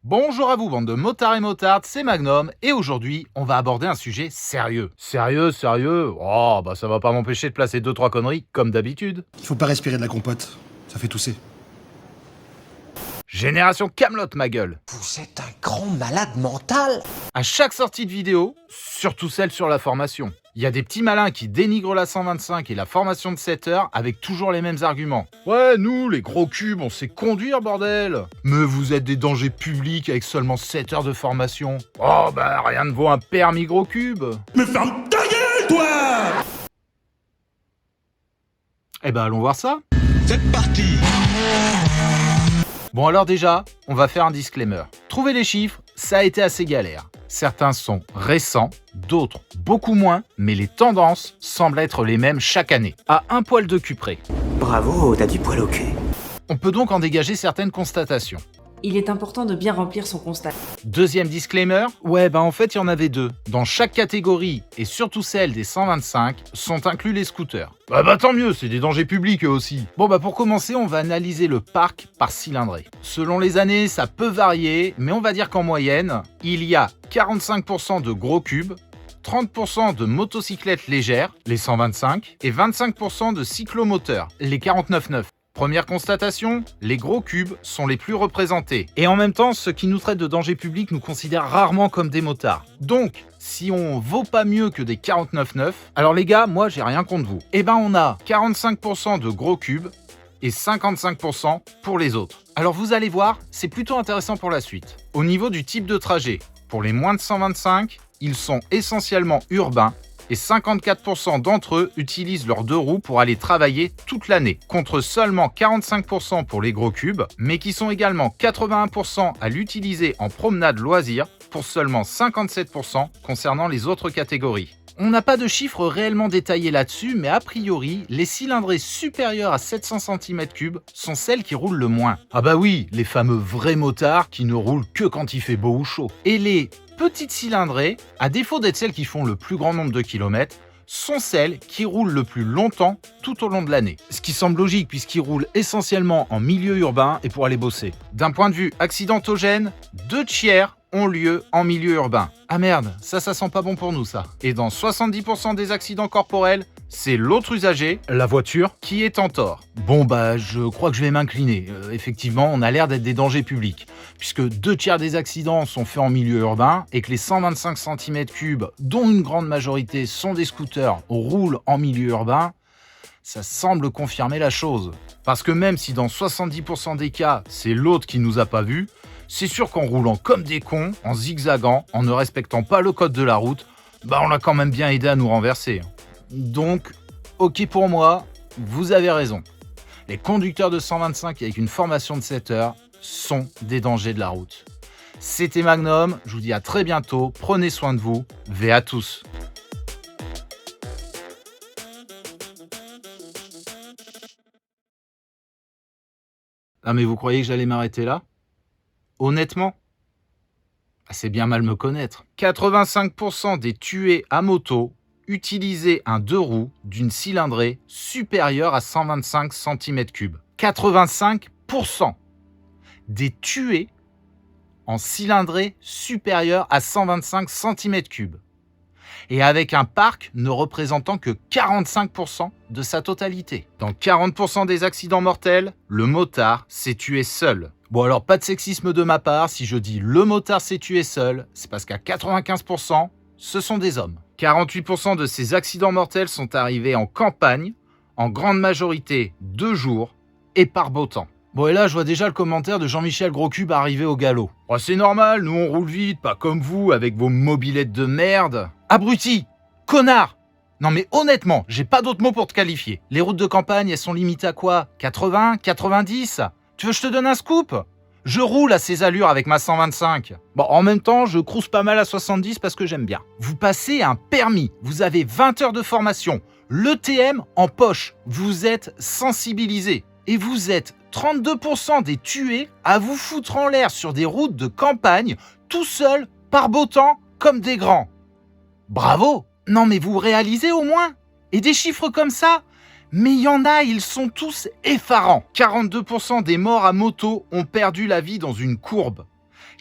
Bonjour à vous, bande de motards et motardes, c'est Magnum, et aujourd'hui, on va aborder un sujet sérieux. Sérieux? Oh, bah ça va pas m'empêcher de placer 2-3 conneries, comme d'habitude. Il faut pas respirer de la compote, ça fait tousser. Génération Camelot, ma gueule. Vous êtes un grand malade mental. À chaque sortie de vidéo, surtout celle sur la formation, il y a des petits malins qui dénigrent la 125 et la formation de 7 heures avec toujours les mêmes arguments. Ouais, nous, les gros cubes, on sait conduire, bordel. Mais vous êtes des dangers publics avec seulement 7 heures de formation. Oh, bah rien ne vaut un permis gros cube. Mais ferme ta gueule, toi! Eh ben, allons voir ça. C'est parti. Bon alors déjà, on va faire un disclaimer. Trouver les chiffres, ça a été assez galère. Certains sont récents, d'autres beaucoup moins, mais les tendances semblent être les mêmes chaque année, à un poil de cul près. Bravo, t'as du poil au cul. On peut donc en dégager certaines constatations. Il est important de bien remplir son constat. Deuxième disclaimer, ouais en fait il y en avait deux. Dans chaque catégorie, et surtout celle des 125, sont inclus les scooters. Bah tant mieux, c'est des dangers publics eux aussi. Bon pour commencer, on va analyser le parc par cylindrée. Selon les années, ça peut varier, mais on va dire qu'en moyenne, il y a 45% de gros cubes, 30% de motocyclettes légères, les 125, et 25% de cyclomoteurs, les 49.9. Première constatation, les gros cubes sont les plus représentés. Et en même temps, ceux qui nous traitent de danger public nous considèrent rarement comme des motards. Donc, si on vaut pas mieux que des 49.9, alors les gars, moi j'ai rien contre vous. Eh ben on a 45% de gros cubes et 55% pour les autres. Alors vous allez voir, c'est plutôt intéressant pour la suite. Au niveau du type de trajet, pour les moins de 125, ils sont essentiellement urbains, et 54% d'entre eux utilisent leurs deux roues pour aller travailler toute l'année, contre seulement 45% pour les gros cubes, mais qui sont également 81% à l'utiliser en promenade loisir, pour seulement 57% concernant les autres catégories. On n'a pas de chiffres réellement détaillés là-dessus, mais a priori, les cylindrées supérieures à 700 cm3 sont celles qui roulent le moins. Ah bah oui, les fameux vrais motards qui ne roulent que quand il fait beau ou chaud. Et les petites cylindrées, à défaut d'être celles qui font le plus grand nombre de kilomètres, sont celles qui roulent le plus longtemps tout au long de l'année. Ce qui semble logique puisqu'ils roulent essentiellement en milieu urbain et pour aller bosser. D'un point de vue accidentogène, 2 tiers ont lieu en milieu urbain. Ah merde, ça sent pas bon pour nous ça. Et dans 70% des accidents corporels, c'est l'autre usager, la voiture, qui est en tort. Bon je crois que je vais m'incliner. Effectivement, on a l'air d'être des dangers publics. Puisque 2 tiers des accidents sont faits en milieu urbain et que les 125 cm3, dont une grande majorité sont des scooters, roulent en milieu urbain, ça semble confirmer la chose. Parce que même si dans 70% des cas, c'est l'autre qui nous a pas vus, c'est sûr qu'en roulant comme des cons, en zigzagant, en ne respectant pas le code de la route, on l'a quand même bien aidé à nous renverser. Donc, ok pour moi, vous avez raison. Les conducteurs de 125 avec une formation de 7 heures sont des dangers de la route. C'était Magnum, je vous dis à très bientôt, prenez soin de vous, V à tous. Ah mais vous croyez que j'allais m'arrêter là ? Honnêtement ? C'est bien mal me connaître. 85% des tués à moto utilisaient un 2 roues d'une cylindrée supérieure à 125 cm3. 85% des tués en cylindrée supérieure à 125 cm3. Et avec un parc ne représentant que 45% de sa totalité. Dans 40% des accidents mortels, le motard s'est tué seul. Bon alors pas de sexisme de ma part, si je dis le motard s'est tué seul, c'est parce qu'à 95%, ce sont des hommes. 48% de ces accidents mortels sont arrivés en campagne, en grande majorité de jour et par beau temps. Bon et là je vois déjà le commentaire de Jean-Michel Groscube arriver au galop. Oh, c'est normal, nous on roule vite, pas comme vous avec vos mobylettes de merde. Abruti, connard. Non mais honnêtement, j'ai pas d'autre mot pour te qualifier. Les routes de campagne, elles sont limitées à quoi ? 80, 90 ? Tu veux que je te donne un scoop ? Je roule à ces allures avec ma 125. Bon, en même temps, je cruise pas mal à 70 parce que j'aime bien. Vous passez un permis, vous avez 20 heures de formation, l'ETM en poche, vous êtes sensibilisé. Et vous êtes 32% des tués à vous foutre en l'air sur des routes de campagne, tout seul, par beau temps, comme des grands. Bravo ! Non mais vous réalisez au moins ? Et des chiffres comme ça ? Mais il y en a, ils sont tous effarants. 42% des morts à moto ont perdu la vie dans une courbe.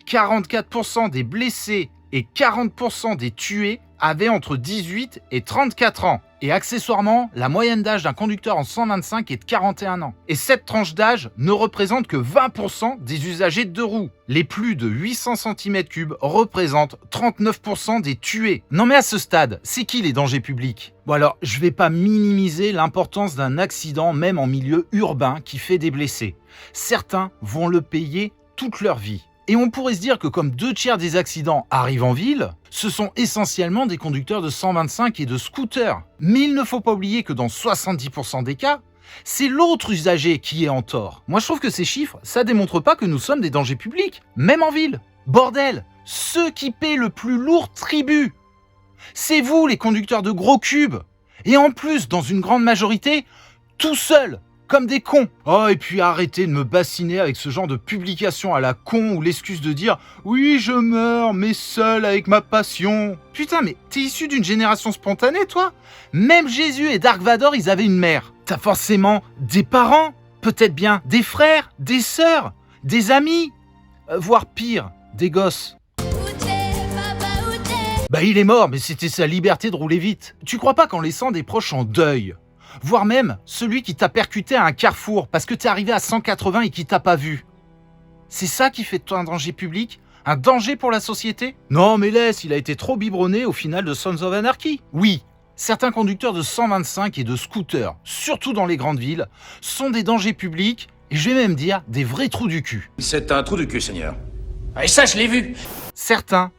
44% des blessés et 40% des tués avaient entre 18 et 34 ans. Et accessoirement, la moyenne d'âge d'un conducteur en 125 est de 41 ans. Et cette tranche d'âge ne représente que 20% des usagers de deux roues. Les plus de 800 cm3 représentent 39% des tués. Non mais à ce stade, c'est qui les dangers publics? Bon alors, je vais pas minimiser l'importance d'un accident même en milieu urbain qui fait des blessés. Certains vont le payer toute leur vie. Et on pourrait se dire que comme 2/3 des accidents arrivent en ville, ce sont essentiellement des conducteurs de 125 et de scooters. Mais il ne faut pas oublier que dans 70% des cas, c'est l'autre usager qui est en tort. Moi je trouve que ces chiffres, ça démontre pas que nous sommes des dangers publics, même en ville. Bordel, ceux qui paient le plus lourd tribut, c'est vous les conducteurs de gros cubes. Et en plus, dans une grande majorité, tout seuls. Comme des cons. Oh, et puis arrêtez de me bassiner avec ce genre de publication à la con ou l'excuse de dire « Oui, je meurs, mais seul avec ma passion ». Putain, mais t'es issu d'une génération spontanée, toi? Même Jésus et Dark Vador, ils avaient une mère. T'as forcément des parents, peut-être bien des frères, des sœurs, des amis, voire pire, des gosses. Bah il est mort, mais c'était sa liberté de rouler vite. Tu crois pas qu'en laissant des proches en deuil, voire même celui qui t'a percuté à un carrefour parce que t'es arrivé à 180 et qui t'a pas vu, c'est ça qui fait de toi un danger public? Un danger pour la société? Non mais laisse, il a été trop biberonné au final de Sons of Anarchy. Oui, certains conducteurs de 125 et de scooters, surtout dans les grandes villes, sont des dangers publics et je vais même dire des vrais trous du cul. C'est un trou du cul, Seigneur. Et ça, je l'ai vu. Certains,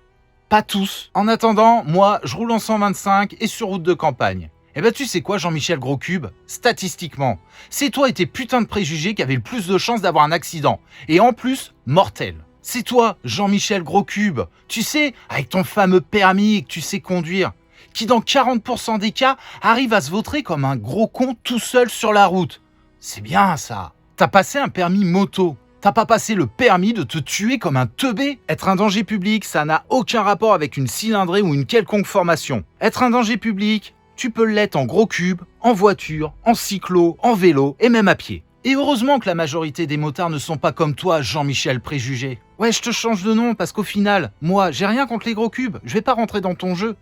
pas tous. En attendant, moi, je roule en 125 et sur route de campagne. Eh ben tu sais quoi, Jean-Michel Groscube? Statistiquement, c'est toi et tes putains de préjugés qui avaient le plus de chances d'avoir un accident. Et en plus, mortel. C'est toi, Jean-Michel Groscube, tu sais, avec ton fameux permis et que tu sais conduire, qui dans 40% des cas arrive à se vautrer comme un gros con tout seul sur la route. C'est bien ça. T'as passé un permis moto. T'as pas passé le permis de te tuer comme un teubé. Être un danger public, ça n'a aucun rapport avec une cylindrée ou une quelconque formation. Être un danger public, tu peux l'être en gros cube, en voiture, en cyclo, en vélo et même à pied. Et heureusement que la majorité des motards ne sont pas comme toi, Jean-Michel Préjugé. Ouais, je te change de nom parce qu'au final, moi, j'ai rien contre les gros cubes, je vais pas rentrer dans ton jeu.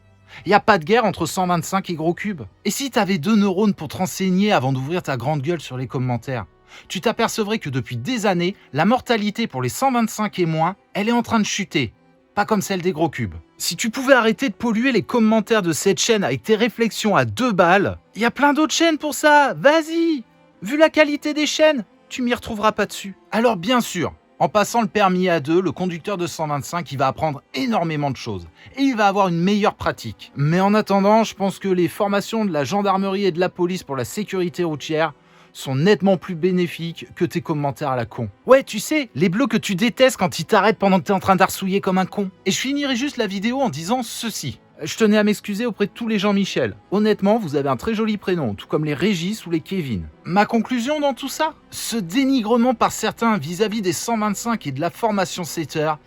Y a pas de guerre entre 125 et gros cubes. Et si t'avais 2 neurones pour te renseigner avant d'ouvrir ta grande gueule sur les commentaires, tu t'apercevrais que depuis des années, la mortalité pour les 125 et moins, elle est en train de chuter. Pas comme celle des gros cubes. Si tu pouvais arrêter de polluer les commentaires de cette chaîne avec tes réflexions à 2 balles, il y a plein d'autres chaînes pour ça, vas-y! Vu la qualité des chaînes, tu m'y retrouveras pas dessus. Alors bien sûr, en passant le permis A2, le conducteur de 125, il va apprendre énormément de choses. Et il va avoir une meilleure pratique. Mais en attendant, je pense que les formations de la gendarmerie et de la police pour la sécurité routière sont nettement plus bénéfiques que tes commentaires à la con. Ouais, tu sais, les bleus que tu détestes quand ils t'arrêtent pendant que t'es en train d'arsouiller comme un con. Et je finirai juste la vidéo en disant ceci. Je tenais à m'excuser auprès de tous les Jean-Michel. Honnêtement, vous avez un très joli prénom, tout comme les Régis ou les Kevin. Ma conclusion dans tout ça? Ce dénigrement par certains vis-à-vis des 125 et de la formation 7 heures,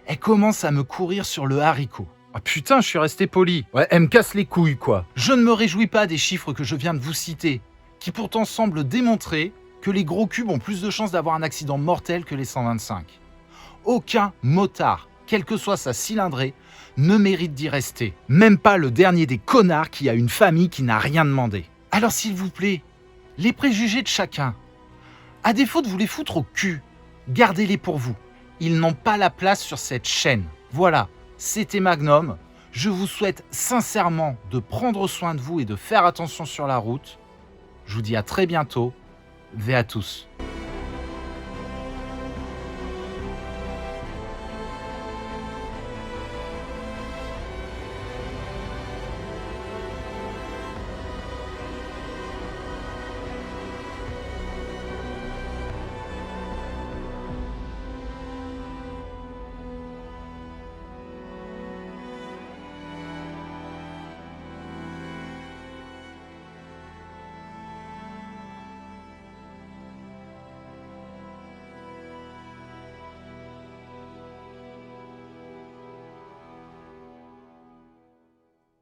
elle commence à me courir sur le haricot. Ah putain, je suis resté poli. Ouais, elle me casse les couilles, quoi. Je ne me réjouis pas des chiffres que je viens de vous citer, qui pourtant semblent démontrer que les gros cubes ont plus de chances d'avoir un accident mortel que les 125. Aucun motard, quelle que soit sa cylindrée, ne mérite d'y rester. Même pas le dernier des connards qui a une famille qui n'a rien demandé. Alors s'il vous plaît, les préjugés de chacun, à défaut de vous les foutre au cul, gardez-les pour vous. Ils n'ont pas la place sur cette chaîne. Voilà, c'était Magnum. Je vous souhaite sincèrement de prendre soin de vous et de faire attention sur la route. Je vous dis à très bientôt. Ve à tous.